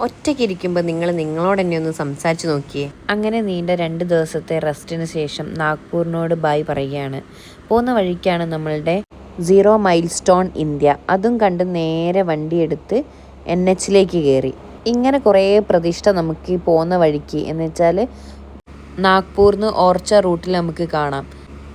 ഒറ്റയ്ക്കിരിക്കുമ്പോൾ നിങ്ങളോട് തന്നെ ഒന്ന് സംസാരിച്ച് നോക്കിയേ. അങ്ങനെ നീണ്ട 2 ദിവസത്തെ റെസ്റ്റിന് ശേഷം നാഗ്പൂരിനോട് ബായ് പറയുകയാണ്. പോകുന്ന വഴിക്കാണ് നമ്മളുടെ 0 മൈൽ സ്റ്റോൺ ഇന്ത്യ. അതും കണ്ട് നേരെ വണ്ടിയെടുത്ത് NHലേക്ക് കയറി. ഇങ്ങനെ കുറേ പ്രതിഷ്ഠ നമുക്ക് പോകുന്ന വഴിക്ക് എന്ന് വെച്ചാൽ നാഗ്പൂരിൽ നിന്ന് ഓർച്ച റൂട്ടിൽ നമുക്ക് കാണാം.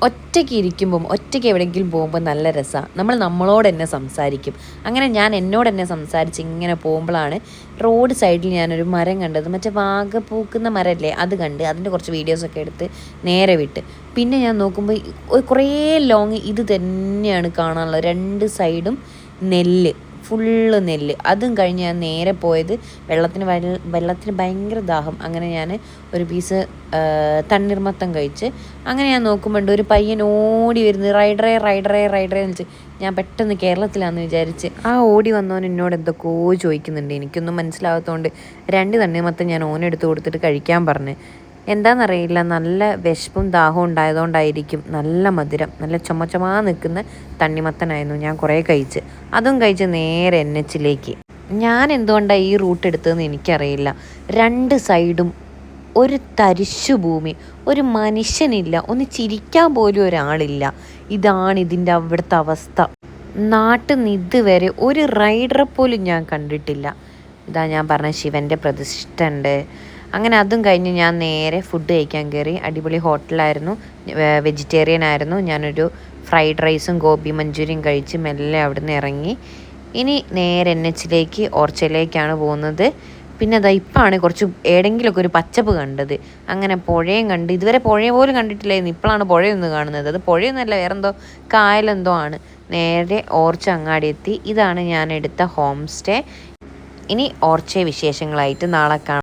ഒറ്റയ്ക്ക് എവിടെയെങ്കിലും പോകുമ്പോൾ നല്ല രസമാണ്. നമ്മളോട് തന്നെ സംസാരിക്കും. അങ്ങനെ ഞാൻ എന്നോട് തന്നെ സംസാരിച്ച് ഇങ്ങനെ പോകുമ്പോഴാണ് റോഡ് സൈഡിൽ ഞാനൊരു മരം കണ്ടത്. മറ്റേ വാഗ പൂക്കുന്ന മരമല്ലേ, അത് കണ്ട് അതിൻ്റെ കുറച്ച് വീഡിയോസൊക്കെ എടുത്ത് നേരെ വിട്ട്. പിന്നെ ഞാൻ നോക്കുമ്പോൾ കുറേ ലോങ് ഇത് തന്നെയാണ് കാണാനുള്ളത്. 2 സൈഡും നെല്ല്, ഫുള്ള് നെല്ല്. അതും കഴിഞ്ഞ് ഞാൻ നേരെ പോയത് വെള്ളത്തിന് ഭയങ്കര ദാഹം. അങ്ങനെ ഞാൻ ഒരു പീസ് തണ്ണീർമത്തം കഴിച്ച്. അങ്ങനെ ഞാൻ നോക്കുമ്പോൾ ഒരു പയ്യൻ ഓടി വരുന്നത്, റൈഡറേ എന്ന് വിളിച്ച്. ഞാൻ പെട്ടെന്ന് കേരളത്തിലാണെന്ന് വിചാരിച്ച് ആ ഓടി വന്നവൻ എന്നോട് എന്തൊക്കെയോ ചോദിക്കുന്നുണ്ട്. എനിക്കൊന്നും മനസ്സിലാവാത്തതുകൊണ്ട് 2 തണ്ണീർമത്തം ഞാൻ ഓനെടുത്ത് കൊടുത്തിട്ട് കഴിക്കാൻ പറഞ്ഞ്. എന്താണെന്നറിയില്ല, നല്ല വിശപ്പും ദാഹവും ഉണ്ടായതുകൊണ്ടായിരിക്കും നല്ല മധുരം, നല്ല ചുമ നിൽക്കുന്ന തണ്ണിമത്തനായിരുന്നു. ഞാൻ കുറേ കഴിച്ച്. അതും കഴിച്ച് നേരെ NHലേക്ക്. ഞാൻ എന്തുകൊണ്ടാണ് ഈ റൂട്ട് എടുത്തതെന്ന് എനിക്കറിയില്ല. 2 സൈഡും ഒരു തരിശു ഭൂമി, ഒരു മനുഷ്യനില്ല, ഒന്ന് ചിരിക്കാൻ പോലും ഒരാളില്ല. ഇതാണ് ഇതിൻ്റെ അവിടുത്തെ അവസ്ഥ. നാട്ടിൽ നിന്ന് ഇതുവരെ ഒരു റൈഡറെ പോലും ഞാൻ കണ്ടിട്ടില്ല. ഇതാ ഞാൻ പറഞ്ഞ ശിവൻ്റെ പ്രതിഷ്ഠ ഉണ്ട്. അങ്ങനെ അതും കഴിഞ്ഞ് ഞാൻ നേരെ ഫുഡ് കഴിക്കാൻ കയറി. അടിപൊളി ഹോട്ടലായിരുന്നു, വെജിറ്റേറിയൻ ആയിരുന്നു. ഞാനൊരു ഫ്രൈഡ് റൈസും ഗോബി മഞ്ചൂരിയും കഴിച്ച് മെല്ലെ അവിടുന്ന് ഇറങ്ങി. ഇനി നേരെ NHലേക്ക് ഓർച്ചയിലേക്കാണ് പോകുന്നത്. പിന്നെ അതാ ഇപ്പോഴാണ് കുറച്ച് എവിടെയെങ്കിലുമൊക്കെ ഒരു പച്ചപ്പ് കണ്ടത്. അങ്ങനെ പുഴയും കണ്ട്. ഇതുവരെ പുഴ പോലും കണ്ടിട്ടില്ലായിരുന്നു. ഇപ്പോഴാണ് പുഴയൊന്ന് കാണുന്നത്. അത് പുഴയൊന്നുമല്ല, വേറെന്തോ കായലെന്തോ ആണ്. നേരെ ഓർച്ച അങ്ങാടി എത്തി. ഇതാണ് ഞാൻ എടുത്ത ഹോം സ്റ്റേ. ഇനി ഓർച്ച വിശേഷങ്ങളായിട്ട് നാളെ കാണാം.